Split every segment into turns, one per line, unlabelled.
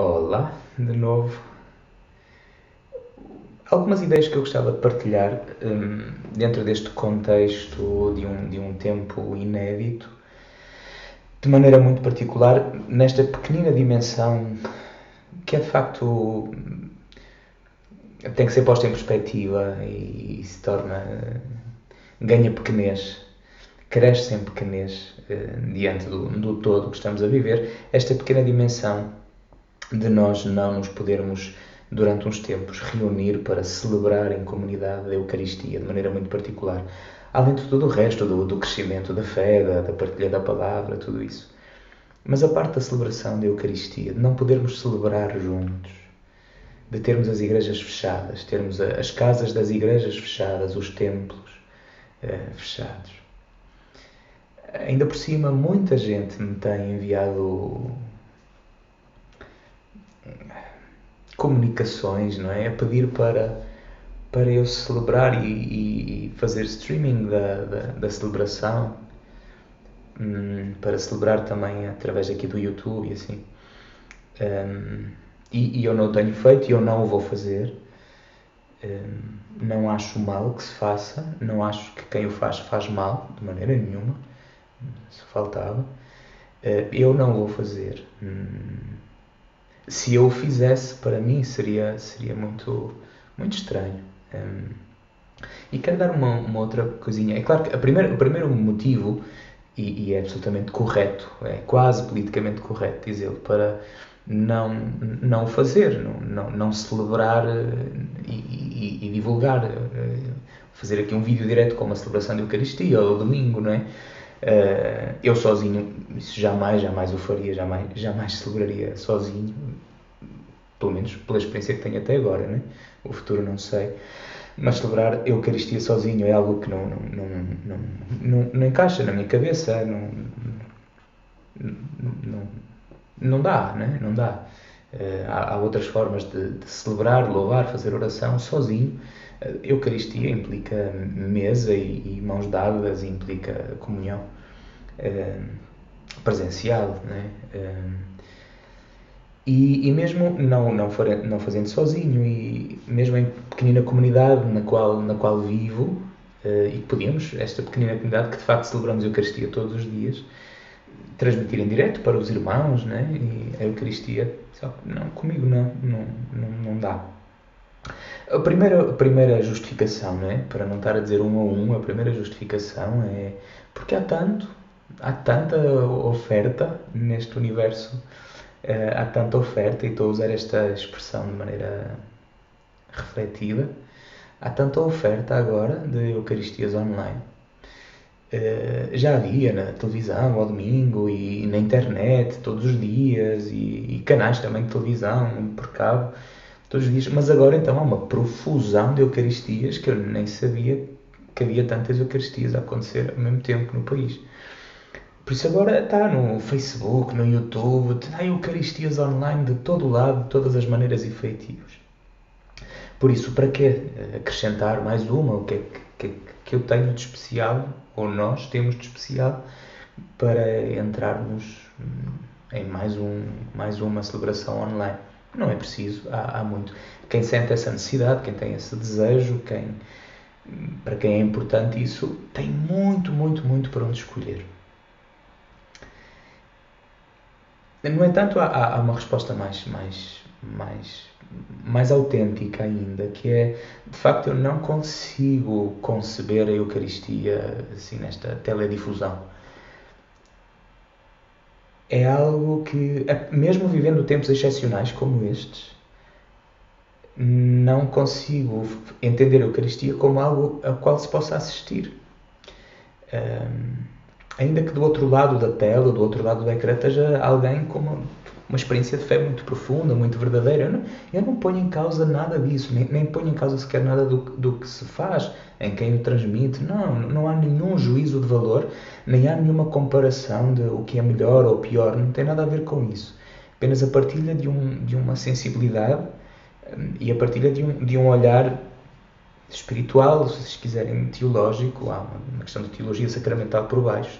Olá, de novo. Algumas ideias que eu gostava de partilhar dentro deste contexto de um tempo inédito, de maneira muito particular, nesta pequenina dimensão que é de facto tem que ser posta em perspectiva e se torna, ganha pequenez, cresce em pequenez diante do todo que estamos a viver, esta pequena dimensão de nós não nos podermos, durante uns tempos, reunir para celebrar em comunidade a Eucaristia, de maneira muito particular. Além de tudo o resto, do crescimento da fé, da partilha da palavra, tudo isso. Mas a parte da celebração da Eucaristia, de não podermos celebrar juntos, de termos as igrejas fechadas, termos as casas das igrejas fechadas, os templos fechados. Ainda por cima, muita gente me tem enviado comunicações, não é? A pedir para eu celebrar e fazer streaming da celebração, para celebrar também através aqui do YouTube e assim. E eu não o tenho feito e eu não o vou fazer. Não acho mal que se faça, não acho que quem o faz mal, de maneira nenhuma, se faltava. Eu não vou fazer. Se eu o fizesse, para mim seria muito, muito estranho. E quero dar uma outra coisinha. É claro que o primeiro motivo, e é absolutamente correto, é quase politicamente correto dizê-lo, para não fazer, não celebrar e divulgar, fazer aqui um vídeo direto com uma celebração de Eucaristia ou domingo, não é? Eu sozinho, isso jamais o faria, jamais celebraria sozinho, pelo menos pela experiência que tenho até agora, né? O futuro não sei, mas celebrar a Eucaristia sozinho é algo que não encaixa na minha cabeça, não dá, né? Não dá. Há outras formas de celebrar, louvar, fazer oração sozinho. Eucaristia implica mesa e mãos dadas, implica comunhão presencial, né? E mesmo não fazendo sozinho, e mesmo em pequenina comunidade na qual vivo, e podemos, esta pequenina comunidade que de facto celebramos a Eucaristia todos os dias, transmitir em direto para os irmãos, né? E a Eucaristia, só que não, comigo não dá. A primeira justificação, né? Para não estar a dizer um a um, a primeira justificação é porque há tanta oferta neste universo, há tanta oferta, e estou a usar esta expressão de maneira refletida, há tanta oferta agora de Eucaristias online. Já havia na televisão ao domingo e na internet todos os dias, e canais também de televisão por cabo todos os dias, mas agora então há uma profusão de Eucaristias que eu nem sabia que havia tantas Eucaristias a acontecer ao mesmo tempo no país. Por isso agora está no Facebook, no YouTube, há Eucaristias online de todo o lado, de todas as maneiras e feitios. Por isso, para que acrescentar mais uma? O que é que eu tenho de especial, ou nós temos de especial, para entrarmos em mais uma celebração online? Não é preciso, há muito. Quem sente essa necessidade, quem tem esse desejo, para quem é importante isso, tem muito para onde escolher. No entanto, há uma resposta mais autêntica ainda, que é, de facto, eu não consigo conceber a Eucaristia assim nesta teledifusão. É algo que, mesmo vivendo tempos excepcionais como estes, não consigo entender a Eucaristia como algo ao qual se possa assistir. Ainda que do outro lado da tela, do outro lado do ecrã, esteja alguém com uma experiência de fé muito profunda, muito verdadeira. Eu não ponho em causa nada disso, nem ponho em causa sequer nada do que se faz, em quem o transmite. Não há nenhum juízo de valor, nem há nenhuma comparação de o que é melhor ou pior, não tem nada a ver com isso. Apenas a partilha de uma sensibilidade e a partilha de um olhar espiritual, se vocês quiserem teológico, há uma questão de teologia sacramental por baixo,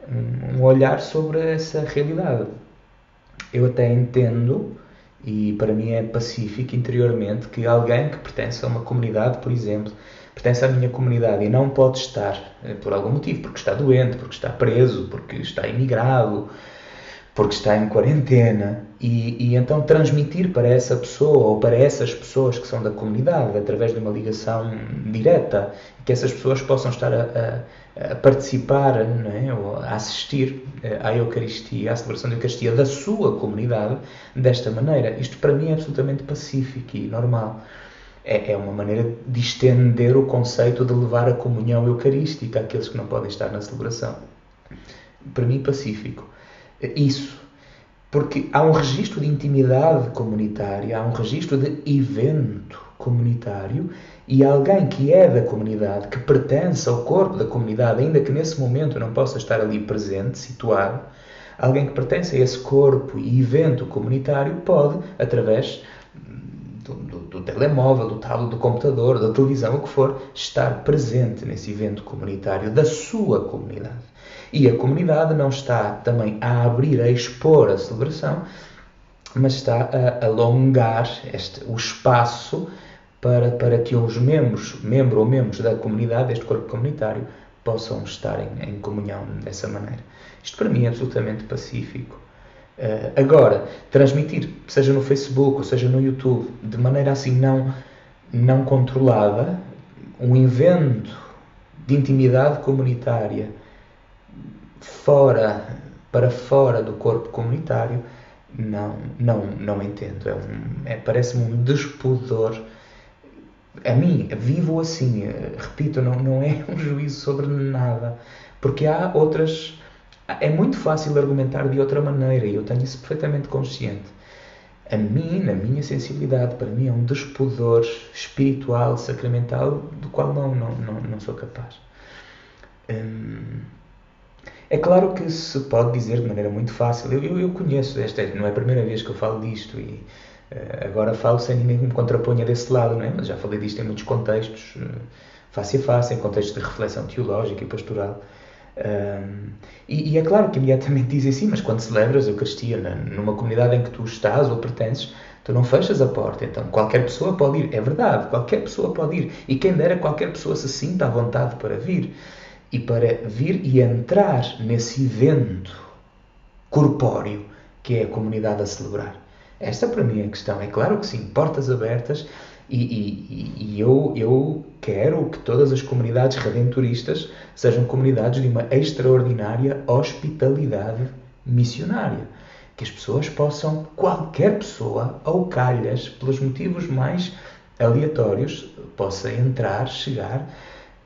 um olhar sobre essa realidade. Eu até entendo E para mim é pacífico interiormente que alguém que pertence a uma comunidade, por exemplo, pertence à minha comunidade e não pode estar por algum motivo, porque está doente, porque está preso, porque está imigrado, porque está em quarentena, e então transmitir para essa pessoa ou para essas pessoas que são da comunidade, através de uma ligação direta, que essas pessoas possam estar a participar, não é? Ou a assistir à Eucaristia, à celebração da Eucaristia da sua comunidade, desta maneira. Isto para mim é absolutamente pacífico e normal. É uma maneira de estender o conceito de levar a comunhão eucarística àqueles que não podem estar na celebração. Para mim, pacífico. Isso. Porque há um registro de intimidade comunitária, há um registro de evento comunitário, e alguém que é da comunidade, que pertence ao corpo da comunidade, ainda que nesse momento não possa estar ali presente, situado, alguém que pertence a esse corpo e evento comunitário pode, através do telemóvel, do tablet, do computador, da televisão, o que for, estar presente nesse evento comunitário da sua comunidade. E a comunidade não está também a abrir, a expor a celebração, mas está a alongar o espaço para que os membros da comunidade, deste corpo comunitário, possam estar em comunhão dessa maneira. Isto para mim é absolutamente pacífico. Agora, transmitir, seja no Facebook ou seja no YouTube, de maneira assim não controlada, um evento de intimidade comunitária para fora do corpo comunitário, não entendo. Parece-me um despudor. A mim, vivo assim, repito, não é um juízo sobre nada, porque há outras. É muito fácil argumentar de outra maneira e eu tenho isso perfeitamente consciente. A mim, na minha sensibilidade, para mim é um despudor espiritual, sacramental, do qual não sou capaz. É claro que se pode dizer de maneira muito fácil. Eu conheço, não é a primeira vez que eu falo disto e agora falo sem ninguém que me contraponha desse lado, não é? Mas já falei disto em muitos contextos, face a face, em contextos de reflexão teológica e pastoral. E é claro que imediatamente dizem assim, mas quando celebras a Eucaristia numa comunidade em que tu estás ou pertences, tu não fechas a porta, então qualquer pessoa pode ir. É verdade, qualquer pessoa pode ir. E quem dera qualquer pessoa se sinta à vontade para vir. E para vir e entrar nesse evento corpóreo que é a comunidade a celebrar. Esta para mim é a questão. É claro que sim, portas abertas, e eu quero que todas as comunidades redentoristas sejam comunidades de uma extraordinária hospitalidade missionária. Que as pessoas possam, qualquer pessoa, ao calhas, pelos motivos mais aleatórios, possa entrar, chegar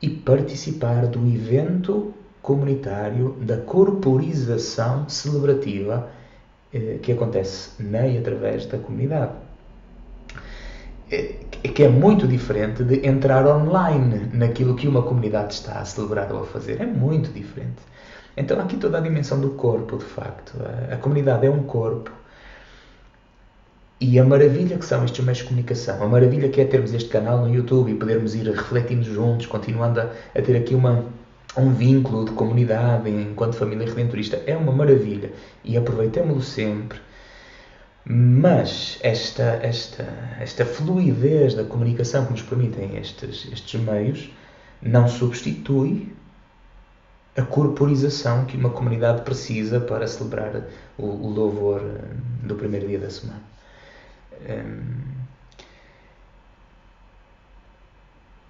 e participar do evento comunitário, da corporização celebrativa que acontece na e através da comunidade. Que é muito diferente de entrar online naquilo que uma comunidade está a celebrar ou a fazer. É muito diferente. Então, aqui toda a dimensão do corpo, de facto. A comunidade é um corpo. E a maravilha que são estes meios de comunicação, a maravilha que é termos este canal no YouTube e podermos ir refletindo juntos, continuando a ter aqui um vínculo de comunidade enquanto família redentorista, é uma maravilha. E aproveitemo-lo sempre. Mas esta fluidez da comunicação que nos permitem estes meios não substitui a corporização que uma comunidade precisa para celebrar o louvor do primeiro dia da semana.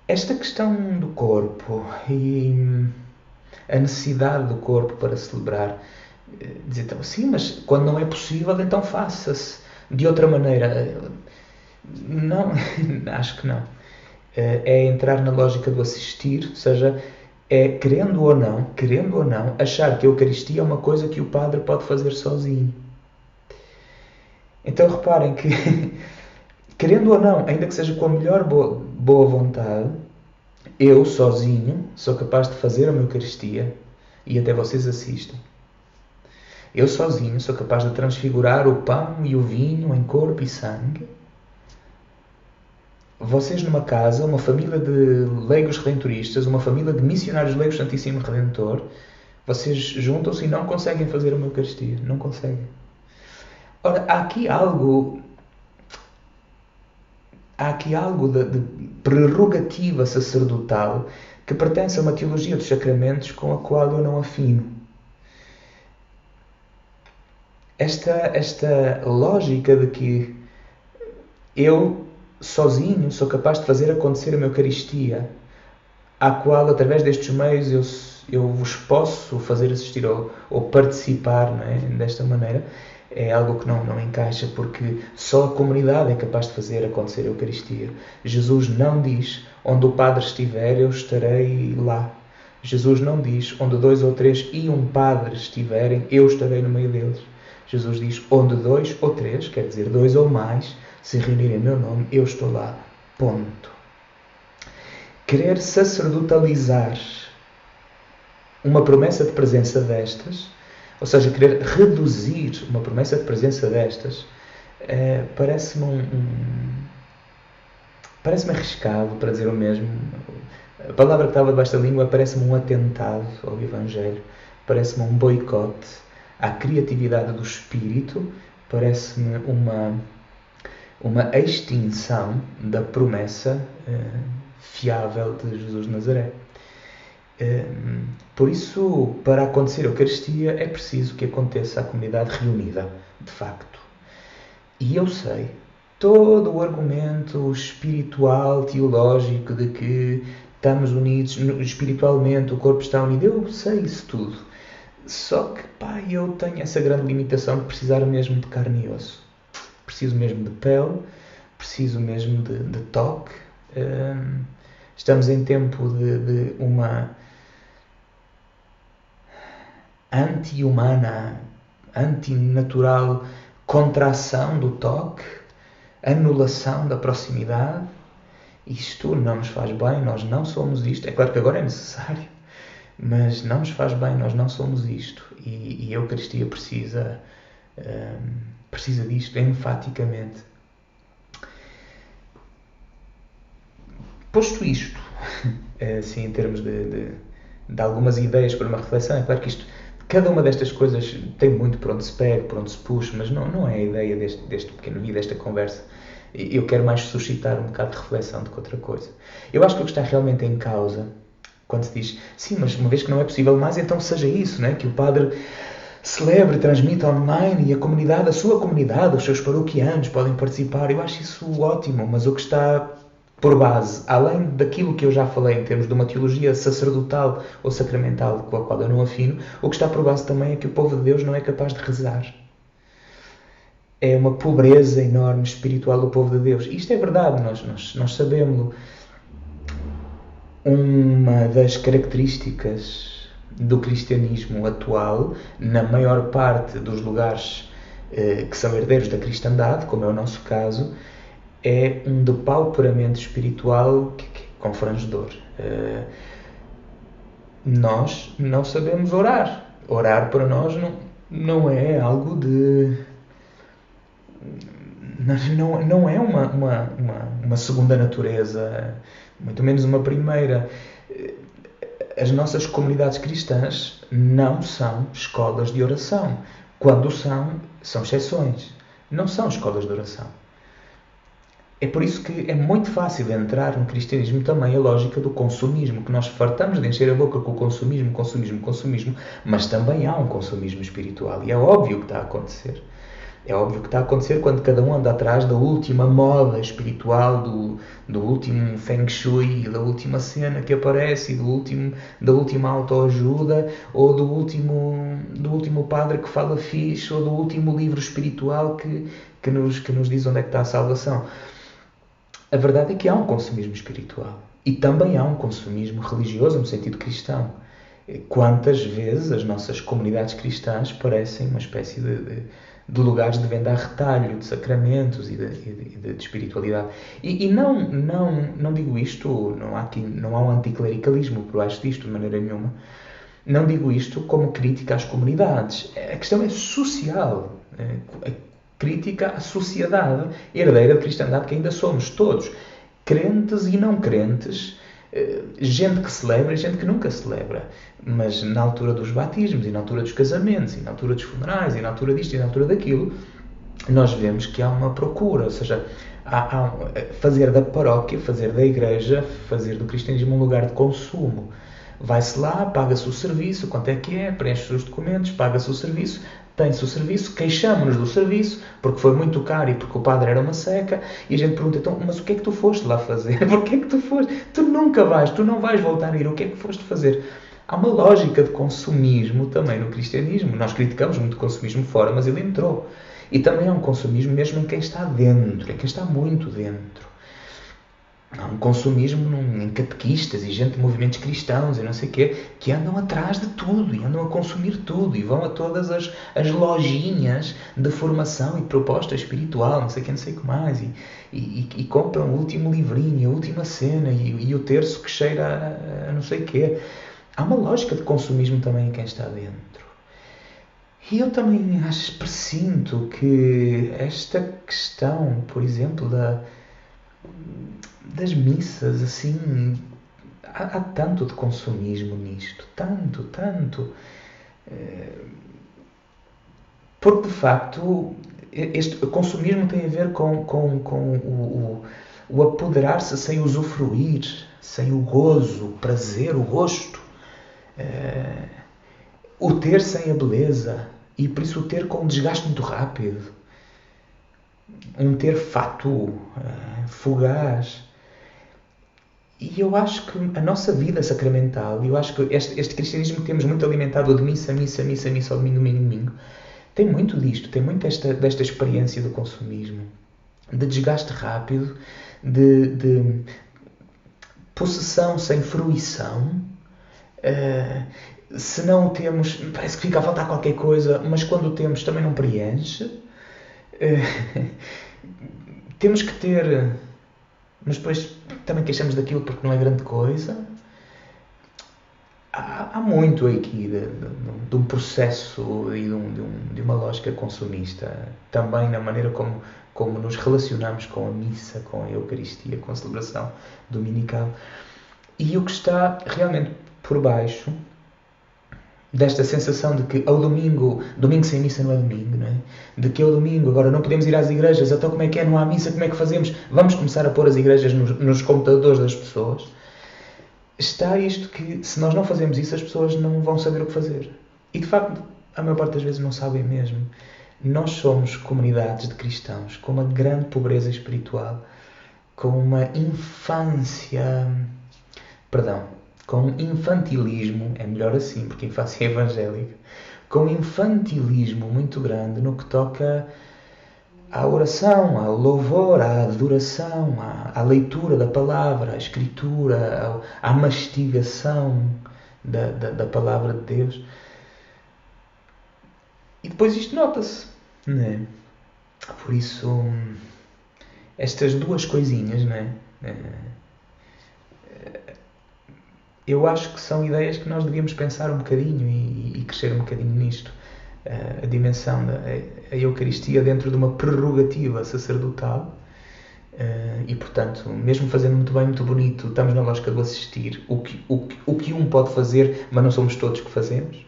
Esta questão do corpo e a necessidade do corpo para celebrar, dizer então, sim, mas quando não é possível, então faça-se de outra maneira. Não, acho que não. É entrar na lógica do assistir, ou seja, é querendo ou não, achar que a Eucaristia é uma coisa que o padre pode fazer sozinho. Então reparem que, querendo ou não, ainda que seja com a melhor boa vontade, eu sozinho sou capaz de fazer a minha Eucaristia e até vocês assistem. Eu sozinho sou capaz de transfigurar o pão e o vinho em corpo e sangue. Vocês numa casa, uma família de leigos redentoristas, uma família de missionários leigos Santíssimo Redentor, vocês juntam-se e não conseguem fazer uma Eucaristia. Não conseguem. Ora, há aqui algo há aqui algo de prerrogativa sacerdotal que pertence a uma teologia dos sacramentos com a qual eu não afino. Esta lógica de que eu, sozinho, sou capaz de fazer acontecer uma Eucaristia, à qual, através destes meios, eu vos posso fazer assistir ou participar, não é? Desta maneira, é algo que não encaixa, porque só a comunidade é capaz de fazer acontecer a Eucaristia. Jesus não diz, onde o Padre estiver, eu estarei lá. Jesus não diz, onde 2 ou 3 e um Padre estiverem, eu estarei no meio deles. Jesus diz, onde 2 ou 3, quer dizer 2 ou mais, se reunirem em meu nome, eu estou lá. Ponto. Querer sacerdotalizar uma promessa de presença destas, ou seja, querer reduzir uma promessa de presença destas, parece-me parece-me arriscado, para dizer o mesmo. A palavra que estava debaixo da língua parece-me um atentado ao Evangelho, parece-me um boicote à criatividade do Espírito, parece-me uma extinção da promessa fiável de Jesus de Nazaré. Por isso, para acontecer a Eucaristia, é preciso que aconteça a comunidade reunida, de facto. E eu sei, todo o argumento espiritual, teológico, de que estamos unidos espiritualmente, o corpo está unido, eu sei isso tudo. Só que, eu tenho essa grande limitação de precisar mesmo de carne e osso. Preciso mesmo de pele, preciso mesmo de toque. Estamos em tempo de uma anti-humana, antinatural contração do toque, anulação da proximidade. Isto não nos faz bem, nós não somos isto. É claro que agora é necessário, mas não nos faz bem, nós não somos isto. E a Eucaristia precisa disto, enfaticamente. Posto isto, assim, em termos de algumas ideias para uma reflexão, é claro que cada uma destas coisas tem muito por onde se pega, por onde se puxa, mas não é a ideia deste pequeno vídeo, desta conversa. Eu quero mais suscitar um bocado de reflexão do que outra coisa. Eu acho que o que está realmente em causa, quando se diz, sim, mas uma vez que não é possível mais, então seja isso, né? Que o padre celebre, transmita online e a sua comunidade, os seus paroquianos podem participar. Eu acho isso ótimo, mas o que está por base, além daquilo que eu já falei em termos de uma teologia sacerdotal ou sacramental com a qual eu não afino, o que está por base também é que o povo de Deus não é capaz de rezar. É uma pobreza enorme espiritual do povo de Deus. Isto é verdade, nós sabemos. Uma das características do cristianismo atual, na maior parte dos lugares que são herdeiros da cristandade, como é o nosso caso, é um depauperamento espiritual que é confrangedor. Nós não sabemos orar. Orar para nós não é algo de... Não é uma segunda natureza, muito menos uma primeira. As nossas comunidades cristãs não são escolas de oração. Quando são exceções. Não são escolas de oração. É por isso que é muito fácil entrar no cristianismo também a lógica do consumismo, que nós fartamos de encher a boca com o consumismo, mas também há um consumismo espiritual. E é óbvio que está a acontecer. É óbvio que está a acontecer quando cada um anda atrás da última moda espiritual, do último feng shui, da última cena que aparece, da última autoajuda, ou do último padre que fala fixe, ou do último livro espiritual que nos diz onde é que está a salvação. A verdade é que há um consumismo espiritual. E também há um consumismo religioso no sentido cristão. Quantas vezes as nossas comunidades cristãs parecem uma espécie de lugares de venda a retalho, de sacramentos e de espiritualidade. E não digo isto, não há um anticlericalismo por baixo disto, de maneira nenhuma. Não digo isto como crítica às comunidades. A questão é social. A crítica à sociedade herdeira de cristandade que ainda somos todos. Crentes e não crentes, gente que celebra e gente que nunca celebra, mas na altura dos batismos, e na altura dos casamentos, e na altura dos funerais, e na altura disto e na altura daquilo, nós vemos que há uma procura, ou seja, fazer da paróquia, fazer da igreja, fazer do cristianismo um lugar de consumo. Vai-se lá, paga-se o serviço, quanto é que é, preenche os documentos, paga-se o serviço, tem-se o serviço, queixamos-nos do serviço, porque foi muito caro e porque o padre era uma seca, e a gente pergunta, então, mas o que é que tu foste lá fazer? Porquê é que tu foste? Tu nunca vais, tu não vais voltar a ir, o que é que foste fazer? Há uma lógica de consumismo também no cristianismo. Nós criticamos muito o consumismo fora, mas ele entrou. E também há um consumismo mesmo em quem está dentro, em quem está muito dentro. Há um consumismo em catequistas e gente de movimentos cristãos e não sei o quê, que andam atrás de tudo e andam a consumir tudo e vão a todas as lojinhas de formação e proposta espiritual, não sei o que, não sei o que mais, e compram o último livrinho, a última cena e o terço que cheira a não sei o quê. Há uma lógica de consumismo também em quem está dentro. E eu também presinto que esta questão, por exemplo, das missas, assim, há tanto de consumismo nisto, tanto. Porque, de facto, este consumismo tem a ver com o apoderar-se sem usufruir, sem o gozo, o prazer, o gosto. O ter sem a beleza. E por isso o ter com um desgaste muito rápido. Um ter fatuo, fugaz. E eu acho que a nossa vida sacramental, eu acho que este cristianismo que temos muito alimentado de missa ao domingo, tem muito disto, tem muito desta experiência do consumismo, de desgaste rápido, de possessão sem fruição. Se não o temos, parece que fica a faltar qualquer coisa, mas quando o temos também não preenche. Temos que ter, mas depois também queixamos daquilo porque não é grande coisa. Há muito aqui de um processo e de uma lógica consumista, também na maneira como nos relacionamos com a missa, com a Eucaristia, com a celebração dominical. E o que está realmente por baixo desta sensação de que ao domingo sem missa não é domingo, não é? De que ao domingo agora não podemos ir às igrejas, então como é que é? Não há missa, como é que fazemos? Vamos começar a pôr as igrejas nos computadores das pessoas. Está isto que, se nós não fazemos isso, as pessoas não vão saber o que fazer. E, de facto, a maior parte das vezes não sabem mesmo. Nós somos comunidades de cristãos com uma grande pobreza espiritual, com uma infância... com infantilismo, é melhor assim, porque infância é evangélica, com infantilismo muito grande no que toca à oração, ao louvor, à adoração, à leitura da palavra, à escritura, à mastigação da palavra de Deus. E depois isto nota-se, não é? Por isso, estas duas coisinhas, não é? Eu acho que são ideias que nós devíamos pensar um bocadinho e crescer um bocadinho nisto. A dimensão da Eucaristia dentro de uma prerrogativa sacerdotal e, portanto, mesmo fazendo muito bem, muito bonito, estamos na lógica do assistir, o que um pode fazer, mas não somos todos que fazemos.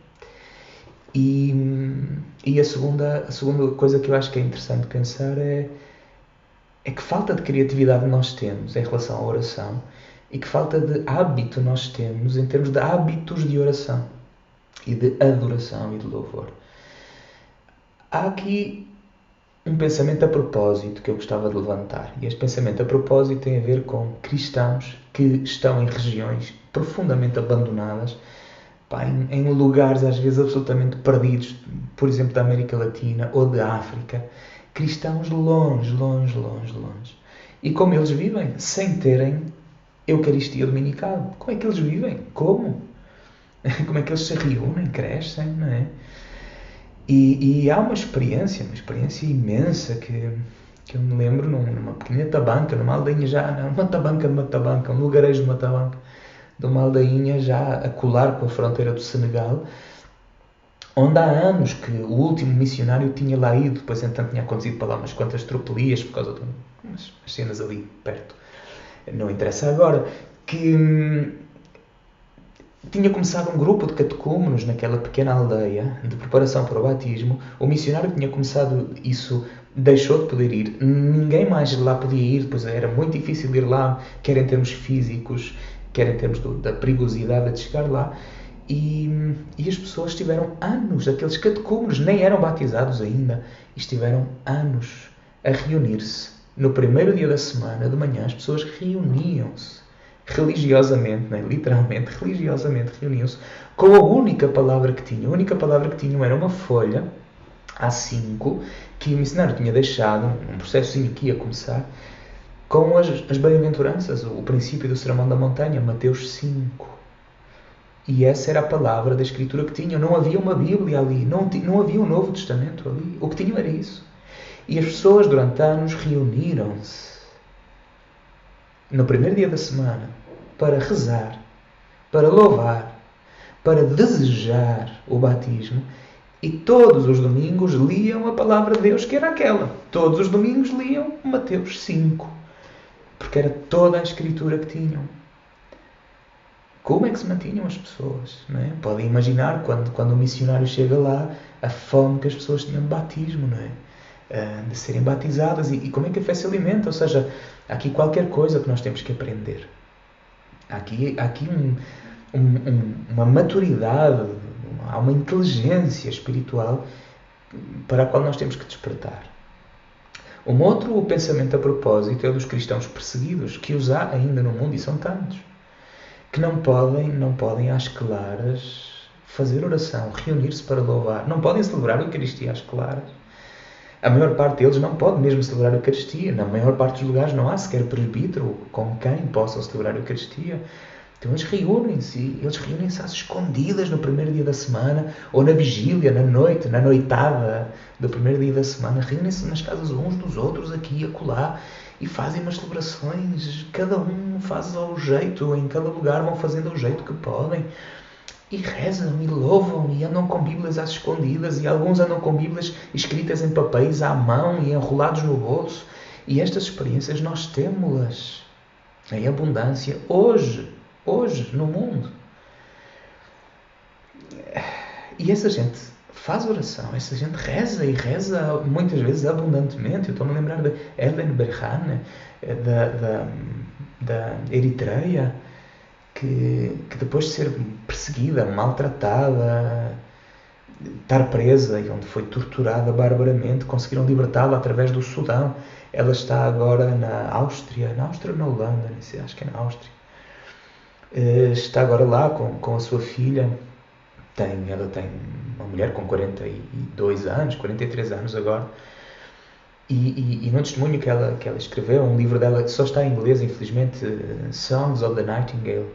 E a segunda coisa que eu acho que é interessante pensar é que falta de criatividade nós temos em relação à oração e que falta de hábito nós temos em termos de hábitos de oração e de adoração e de louvor. Há aqui um pensamento a propósito que eu gostava de levantar. E este pensamento a propósito tem a ver com cristãos que estão em regiões profundamente abandonadas, em lugares às vezes absolutamente perdidos, por exemplo, da América Latina ou da África. Cristãos longe. E como eles vivem? Sem terem Eucaristia dominical. Como é que eles vivem? Como? Como é que eles se reúnem, crescem, não é? E há uma experiência imensa que eu me lembro numa pequena tabanca, numa aldeinha já, uma tabanca, um lugarejo de uma tabanca, de uma aldeinha já a colar com a fronteira do Senegal, onde há anos que o último missionário tinha lá ido, depois entanto tinha acontecido para lá umas quantas tropelias por causa de umas cenas ali perto. Não interessa agora, que tinha começado um grupo de catecúmenos naquela pequena aldeia de preparação para o batismo. O missionário tinha começado isso deixou de poder ir. Ninguém mais lá podia ir, pois era muito difícil ir lá, quer em termos físicos, quer em termos da perigosidade de chegar lá. E as pessoas tiveram anos, aqueles catecúmenos nem eram batizados ainda, e estiveram anos a reunir-se. No primeiro dia da semana, de manhã, as pessoas reuniam-se religiosamente, né? Literalmente, religiosamente reuniam-se com a única palavra que tinham. A única palavra que tinham era uma folha A5 que o missionário tinha deixado, um processozinho que ia começar, com as bem-aventuranças, o princípio do Sermão da Montanha, Mateus 5. E essa era a palavra da Escritura que tinham. Não havia uma Bíblia ali, não havia um Novo Testamento ali. O que tinham era isso. E as pessoas durante anos reuniram-se no primeiro dia da semana para rezar, para louvar, para desejar o batismo. E todos os domingos liam a palavra de Deus, que era aquela. Todos os domingos liam Mateus 5. Porque era toda a Escritura que tinham. Como é que se mantinham as pessoas? Não é? Podem imaginar, quando o missionário chega lá, a fome que as pessoas tinham de batismo, não é? De serem batizadas. E como é que a fé se alimenta? Ou seja, há aqui qualquer coisa que nós temos que aprender. Há aqui uma maturidade, há uma inteligência espiritual para a qual nós temos que despertar. Um outro pensamento a propósito é dos cristãos perseguidos, que os há ainda no mundo, e são tantos, que não podem às claras fazer oração, reunir-se para louvar. Não podem celebrar a Eucaristia às claras. A maior parte deles não pode mesmo celebrar a Eucaristia. Na maior parte dos lugares não há sequer presbítero com quem possam celebrar a Eucaristia. Então eles reúnem-se às escondidas no primeiro dia da semana, ou na vigília, na noite, na noitada do primeiro dia da semana. Reúnem-se nas casas uns dos outros, aqui e acolá, e fazem umas celebrações. Cada um faz ao jeito, em cada lugar vão fazendo ao jeito que podem. E rezam, e louvam, e andam com Bíblias às escondidas, e alguns andam com Bíblias escritas em papéis à mão e enrolados no bolso. E estas experiências nós temos-las em abundância hoje, no mundo. E essa gente faz oração, essa gente reza, e reza muitas vezes abundantemente. Eu estou-me a lembrar de Ellen Berhane, da Eritreia, que depois de ser perseguida, maltratada, estar presa e onde foi torturada barbaramente, conseguiram libertá-la através do Sudão. Ela está agora na Áustria ou na Holanda, não sei, acho que é na Áustria. Está agora lá com a sua filha. Ela tem uma mulher com 42 anos, 43 anos agora. E num testemunho que ela escreveu, um livro dela que só está em inglês, infelizmente, Songs of the Nightingale,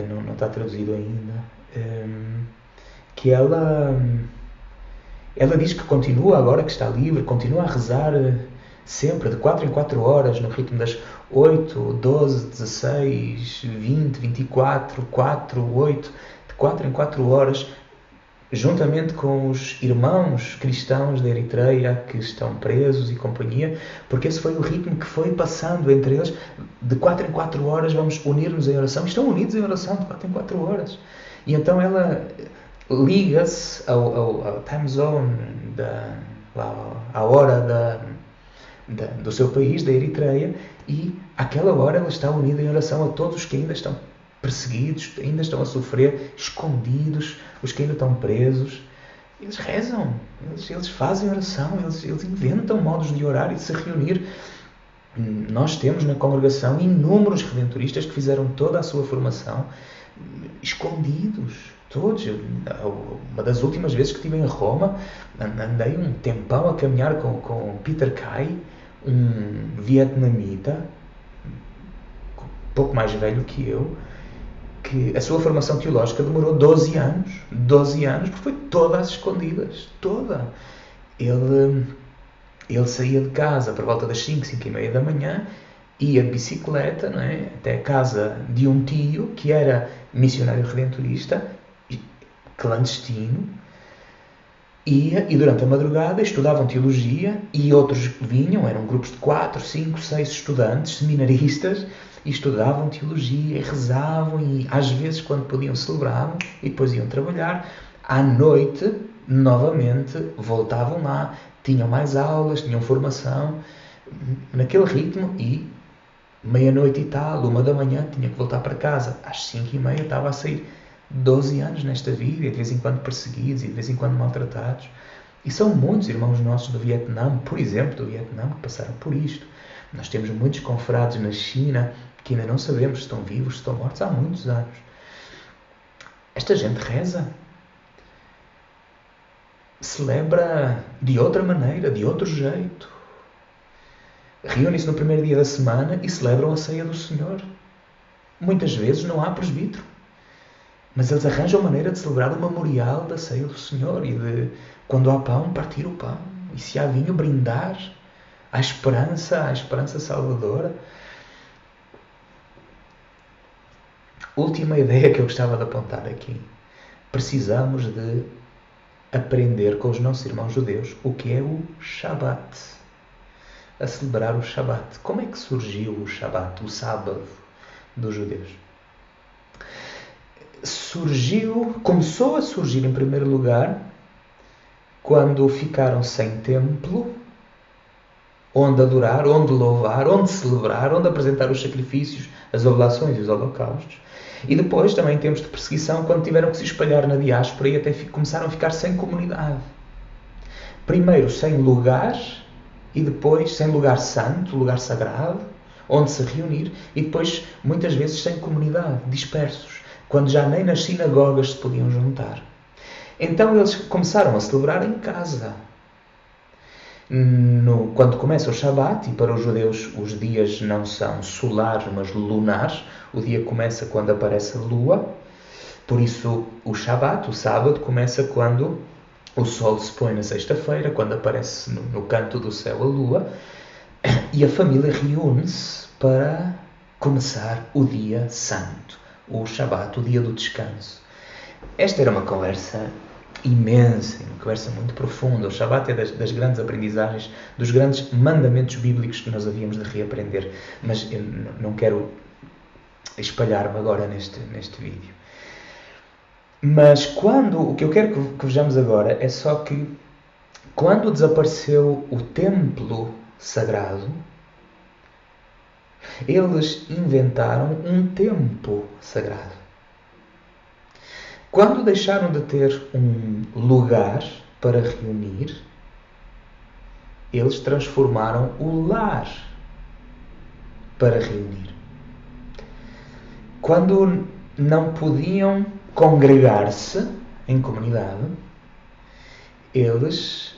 não está traduzido ainda, que ela diz que continua, agora que está livre, continua a rezar sempre, de 4 em 4 horas, no ritmo das 8, 12, 16, 20, 24, 4, 8, de 4 em 4 horas, juntamente com os irmãos cristãos da Eritreia que estão presos e companhia, porque esse foi o ritmo que foi passando entre eles. De 4 em 4 horas vamos unir-nos em oração. Estão unidos em oração de 4 em 4 horas. E então ela liga-se ao time zone, à hora do seu país, da Eritreia, e àquela hora ela está unida em oração a todos os que ainda estão perseguidos, ainda estão a sofrer, escondidos, os que ainda estão presos. Eles rezam, eles fazem oração, eles inventam modos de orar e de se reunir. Nós temos na congregação inúmeros redentoristas que fizeram toda a sua formação escondidos, todos. Uma das últimas vezes que estive em Roma, andei um tempão a caminhar com Peter Kai, um vietnamita, pouco mais velho que eu, que a sua formação teológica demorou 12 anos, porque foi toda às escondidas, toda. Ele saía de casa por volta das 5, 5 e meia da manhã, ia de bicicleta, não é, até a casa de um tio, que era missionário redentorista, clandestino, ia, e durante a madrugada estudavam teologia, e outros vinham, eram grupos de 4, 5, 6 estudantes, seminaristas, e estudavam teologia, e rezavam, e às vezes, quando podiam, celebravam, e depois iam trabalhar. À noite, novamente, voltavam lá, tinham mais aulas, tinham formação, naquele ritmo, e meia-noite e tal, 1 da manhã, tinha que voltar para casa. Às 5h30 estava a sair. 12 anos nesta vida, e de vez em quando perseguidos, e de vez em quando maltratados. E são muitos irmãos nossos do Vietnã, por exemplo, do Vietnã, que passaram por isto. Nós temos muitos confrades na China que ainda não sabemos se estão vivos, se estão mortos há muitos anos. Esta gente reza. Celebra de outra maneira, de outro jeito. Reúnem-se no primeiro dia da semana e celebram a ceia do Senhor. Muitas vezes não há presbítero, mas eles arranjam maneira de celebrar o memorial da ceia do Senhor e de, quando há pão, partir o pão. E se há vinho, brindar à esperança salvadora. Última ideia que eu gostava de apontar aqui. Precisamos de aprender com os nossos irmãos judeus o que é o Shabat. A celebrar o Shabat. Como é que surgiu o Shabat, o sábado dos judeus? Começou a surgir em primeiro lugar quando ficaram sem templo, onde adorar, onde louvar, onde celebrar, onde apresentar os sacrifícios, as oblações e os holocaustos. E depois, também em tempos de perseguição, quando tiveram que se espalhar na diáspora e até começaram a ficar sem comunidade. Primeiro sem lugar, e depois sem lugar santo, lugar sagrado, onde se reunir, e depois, muitas vezes, sem comunidade, dispersos, quando já nem nas sinagogas se podiam juntar. Então eles começaram a celebrar em casa. Quando começa o Shabat, e para os judeus os dias não são solares, mas lunares, o dia começa quando aparece a lua, por isso o Shabat, o sábado, começa quando o sol se põe na sexta-feira, quando aparece no canto do céu a lua, e a família reúne-se para começar o dia santo, o Shabat, o dia do descanso. Esta era uma conversa imensa, uma conversa muito profunda. O Shabat é das grandes aprendizagens, dos grandes mandamentos bíblicos que nós havíamos de reaprender. Mas eu não quero espalhar-me agora neste vídeo. Mas o que eu quero que vejamos agora é só que quando desapareceu o templo sagrado, eles inventaram um tempo sagrado. Quando deixaram de ter um lugar para reunir, eles transformaram o lar para reunir. Quando não podiam congregar-se em comunidade, eles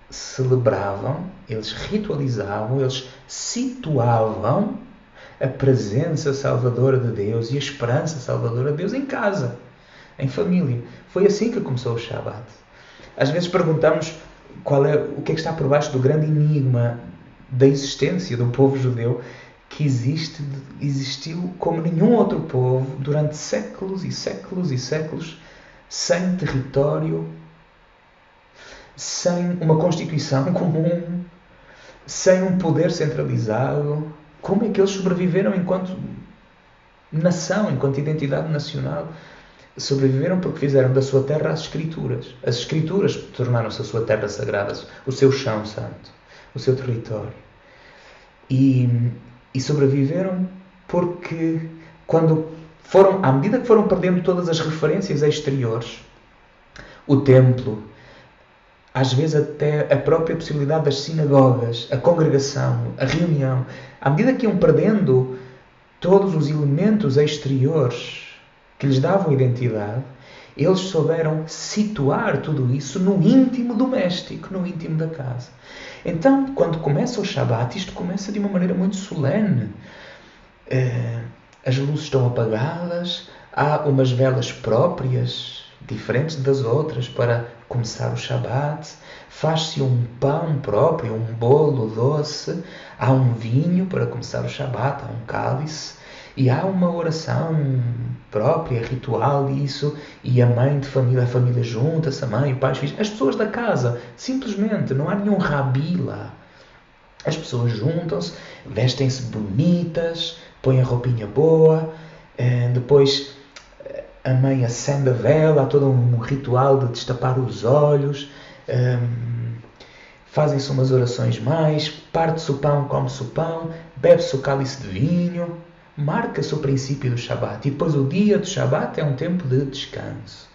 celebravam, eles ritualizavam, eles situavam a presença salvadora de Deus e a esperança salvadora de Deus em casa, em família. Foi assim que começou o Shabat. Às vezes perguntamos o que é que está por baixo do grande enigma da existência do povo judeu, que existiu como nenhum outro povo durante séculos e séculos e séculos, sem território, sem uma constituição comum, sem um poder centralizado. Como é que eles sobreviveram enquanto nação, enquanto identidade nacional? Sobreviveram porque fizeram da sua terra as Escrituras. As Escrituras tornaram-se a sua terra sagrada, o seu chão santo, o seu território. E sobreviveram porque, à medida que foram perdendo todas as referências exteriores, o templo, às vezes até a própria possibilidade das sinagogas, a congregação, a reunião, à medida que iam perdendo todos os elementos exteriores que lhes davam identidade, eles souberam situar tudo isso no íntimo doméstico, no íntimo da casa. Então, quando começa o Shabat, isto começa de uma maneira muito solene. As luzes estão apagadas, há umas velas próprias, diferentes das outras, para começar o Shabat. Faz-se um pão próprio, um bolo doce, há um vinho para começar o Shabat, há um cálice, e há uma oração própria, ritual disso, e a mãe de família, a família junta-se, a mãe, o pai, os filhos, as pessoas da casa, simplesmente, não há nenhum rabi lá. As pessoas juntam-se, vestem-se bonitas, põem a roupinha boa, depois a mãe acende a vela, há todo um ritual de destapar os olhos, fazem-se umas orações mais, parte-se o pão, come-se o pão, bebe-se o cálice de vinho, marca-se o princípio do Shabat. E depois o dia do Shabat é um tempo de descanso.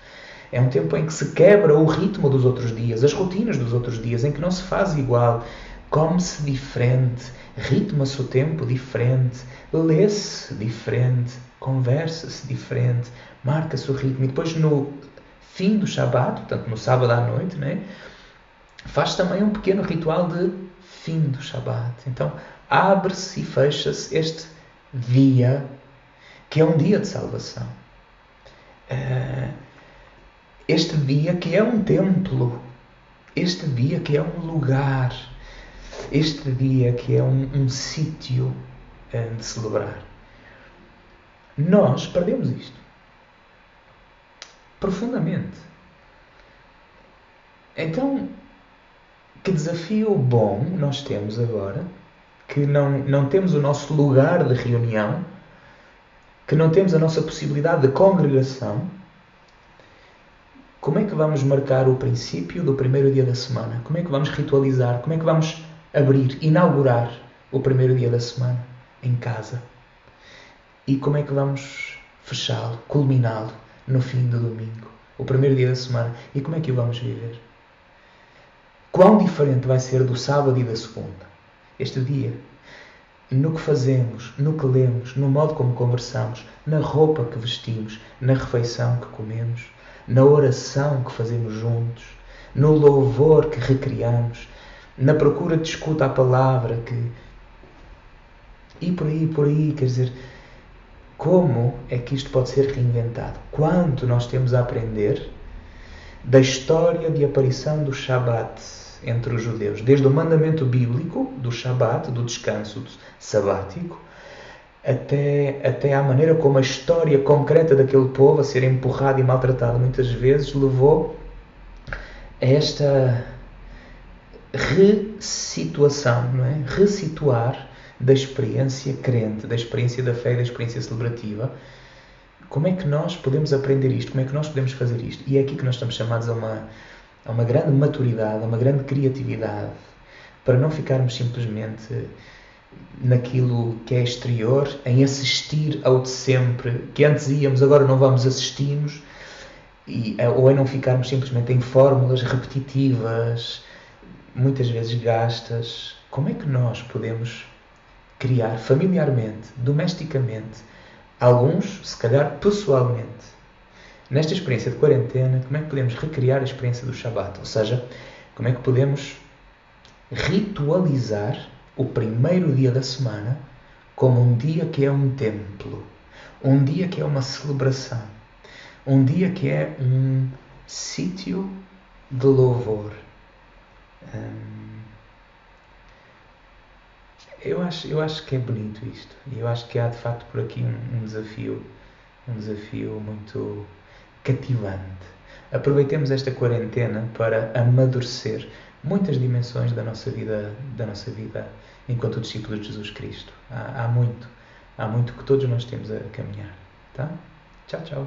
É um tempo em que se quebra o ritmo dos outros dias, as rotinas dos outros dias, em que não se faz igual, come-se diferente, ritma-se o tempo diferente, lê-se diferente, conversa-se diferente, marca-se o ritmo. E depois no fim do Shabat, portanto no sábado à noite, né, faz também um pequeno ritual de fim do Shabat. Então abre-se e fecha-se este dia, que é um dia de salvação. Este dia que é um templo, este dia que é um lugar, este dia que é um sítio de celebrar. Nós perdemos isto. Profundamente. Então, que desafio bom nós temos agora, que não temos o nosso lugar de reunião, que não temos a nossa possibilidade de congregação. Como é que vamos marcar o princípio do primeiro dia da semana? Como é que vamos ritualizar? Como é que vamos abrir, inaugurar o primeiro dia da semana em casa? E como é que vamos fechá-lo, culminá-lo no fim do domingo, o primeiro dia da semana? E como é que o vamos viver? Quão diferente vai ser do sábado e da segunda? Este dia, no que fazemos, no que lemos, no modo como conversamos, na roupa que vestimos, na refeição que comemos, na oração que fazemos juntos, no louvor que recriamos, na procura de escuta à palavra que... E por aí, quer dizer, como é que isto pode ser reinventado? Quanto nós temos a aprender da história de aparição do Shabat entre os judeus, desde o mandamento bíblico do Shabat, do descanso sabático, até à maneira como a história concreta daquele povo a ser empurrado e maltratado muitas vezes levou a esta ressituação, não é? Ressituar da experiência crente, da experiência da fé e da experiência celebrativa. Como é que nós podemos aprender isto? Como é que nós podemos fazer isto? E é aqui que nós estamos chamados a uma grande maturidade, a uma grande criatividade, para não ficarmos simplesmente naquilo que é exterior, em assistir ao de sempre, que antes íamos, agora não vamos, assistimos, ou em não ficarmos simplesmente em fórmulas repetitivas, muitas vezes gastas. Como é que nós podemos criar familiarmente, domesticamente, alguns, se calhar pessoalmente, nesta experiência de quarentena, como é que podemos recriar a experiência do Shabat? Ou seja, como é que podemos ritualizar o primeiro dia da semana como um dia que é um templo, um dia que é uma celebração, um dia que é um sítio de louvor. Eu acho que é bonito isto. E eu acho que há de facto por aqui um desafio muito cativante. Aproveitemos esta quarentena para amadurecer muitas dimensões da nossa vida enquanto discípulos de Jesus Cristo. Há muito que todos nós temos a caminhar. Tá? Tchau, tchau.